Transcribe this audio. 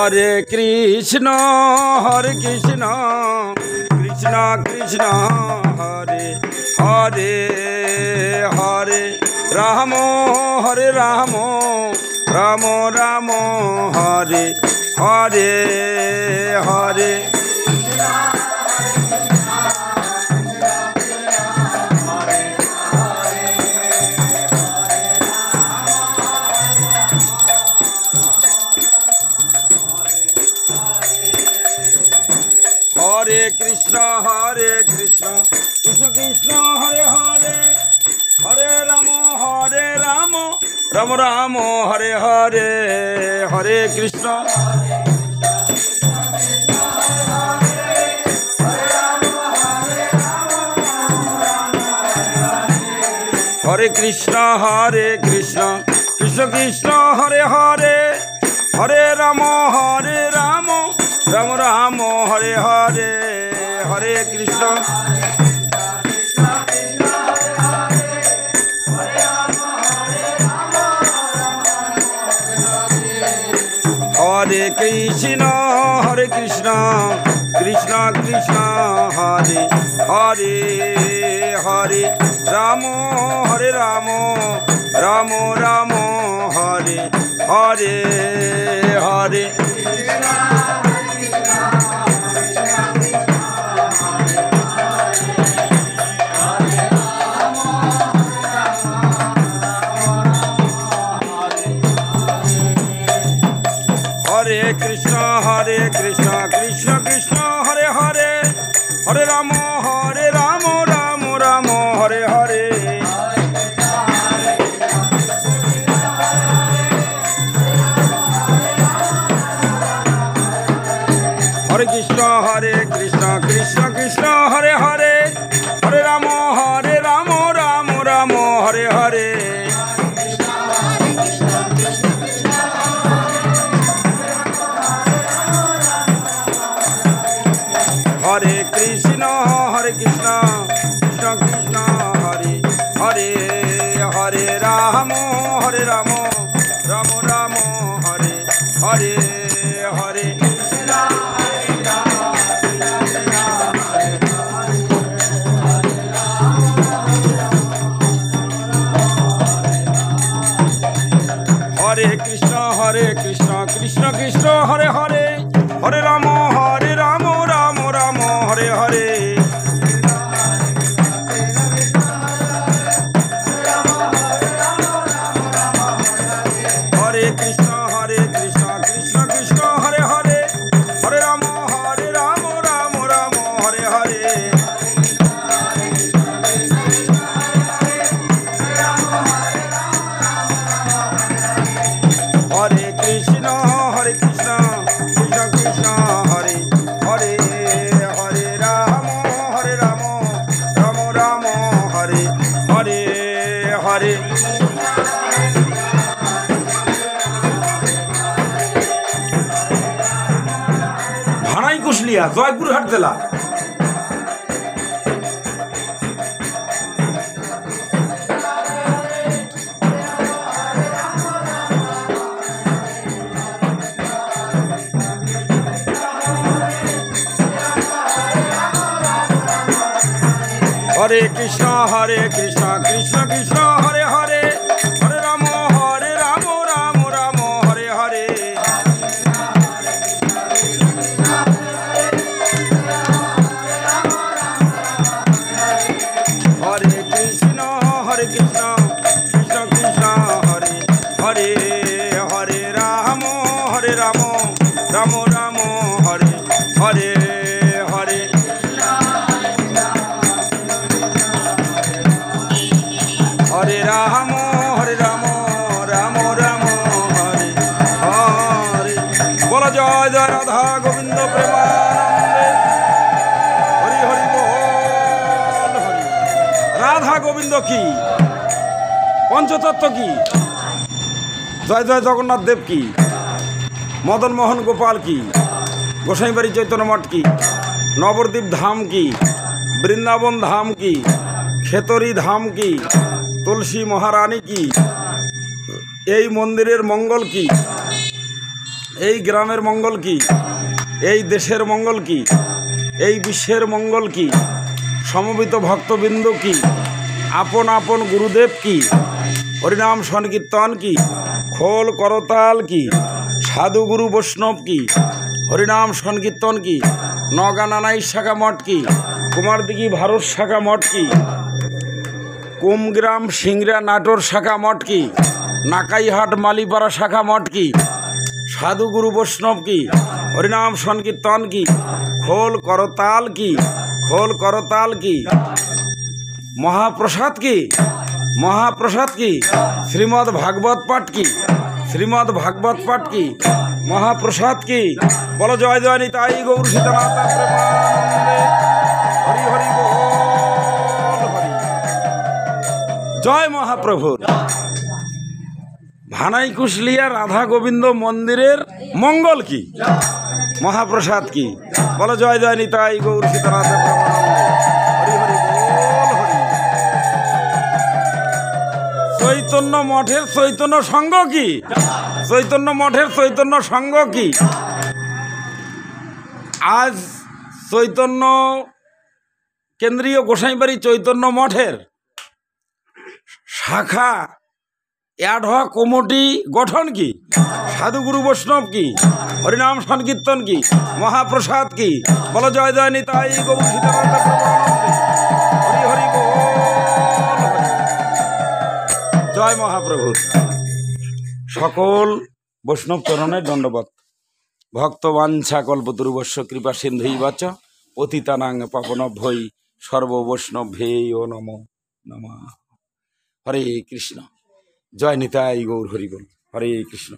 हरे कृष्ण कृष्ण कृष्ण हरे हरे हरे राम राम राम हरे हरे हरे हरे कृष्ण कृष्ण कृष्ण हरे हरे हरे राम राम राम हरे हरे हरे कृष्ण हरे कृष्ण कृष्ण कृष्ण हरे हरे हरे राम राम राम हरे हरे हरे कृष्ण हरे कृष्ण कृष्ण कृष्ण हरे हरे हरे राम राम राम हरे हरे हरे हरे कृष्ण कृष्ण कृष्ण हरे हरे हरे राम राम हरे हरे हरे कृष्ण कृष्ण कृष्ण हरे हरे हरे राम राम हरे हरे हरे कृष्ण कृष्ण कृष्ण हरे हरे हरे राम राम राम हरे हरे हरे हरे कृष्ण कृष्ण कृष्ण हरे हरे हरे राम राम राम हरे हरे हरे कृष्ण कृष्ण कृष्ण हरे हरे हरे राम राम हरे हरे हरे कृष्ण कृष्ण कृष्ण हरे हरे हरे राम राम हरे हरे हरे ভানাই কুশলিয়া জয়পুরহাট জেলা हरे कृष्ण कृष्ण कृष्ण हरे हरे हरे राम राम हरे हरे हरे कृष्ण कृष्ण कृष्ण हरे हरे हरे राम राम हरे हरे हरे हरे राम राम राम हरे हरे बोलो जय जय राधा गोविंद प्रेमानंदे हरि हरि बोल हरि राधा गोविंद की पंचतत्व की जय जय जगन्नाथ देव की मदन मोहन गोपाल की गोसाईबाड़ी चैतन्य मठ की नवद्वीप धाम की वृंदावन धाम की खेतरी धाम की तुलसी महारानी की এই মন্দিরের মঙ্গল কি এই গ্রামের মঙ্গল কি, এই দেশের মঙ্গল কি, এই বিশ্বের মঙ্গল কি, সমবেত ভক্তবৃন্দ কি, আপন আপন গুরুদেব কি, হরিনাম সংকীর্তন কি, খোল করতাল কি, সাধু গুরু বৈষ্ণব কি, হরিনাম সংকীর্তন কি, নগা নানাই শাখা মঠ কি, কুমারদিঘি ভারত শাখা মঠ কি, কুমগ্রাম সিংড়া নাটোর শাখা মঠ কি, নাকাইহাট মালিপাড়া শাখা মঠ কি, সাধু গুরু বৈষ্ণব কি, হরিনাম সংকীর্তন কি, খোল করতাল কি, খোল করতাল কি, মহাপ্রসাদ কি, মহাপ্রসাদ কি, শ্রীমদ্ ভাগবত পাঠ কি, শ্রীমদ্ ভাগবত পাঠ কি, মহাপ্রসাদ কি, বলো জয় জয় নিতাই গৌর সীতানাথ প্রেমানন্দে, হরি হরি বল হরি। জয় মহাপ্রভুর। ভানাই কুশলিয়া রাধা গোবিন্দ মন্দিরের মঙ্গল কি, মহাপ্রসাদ কি, বলো জয় জয় নিতাই গৌর সীতানাথ প্রেমানন্দে, হরি হরি বল হরি। চৈতন্য মঠের চৈতন্য সংঘ কি, চৈতন্য মঠের চৈতন্য সংঘ কি। আজ চৈতন্য কেন্দ্রীয় গোসাইবাড়ি চৈতন্য মঠের শাখা অ্যাডহক কমিটি গঠন কি, সাধুগুরু বৈষ্ণব কি, হরিনাম সংকীর্তন কি, মহাপ্রসাদ কি, বলো জয় জয় নিতাই গৌর সীতানাথ প্রেমানন্দে, হরি হরি বল হরি। জয় মহাপ্রভুর। সকল বৈষ্ণব চরণের দণ্ডবত। ভক্তবাঞ্ছা কল্পতরুবশ্য কৃপা সিন্ধুইবাচ পতিতানাং পাবনভ্যৈ সর্ববৈষ্ণবেয়ো নমো নমঃ। হরে কৃষ্ণ। জয় নিতাই গৌর হরি বল। হরে কৃষ্ণ।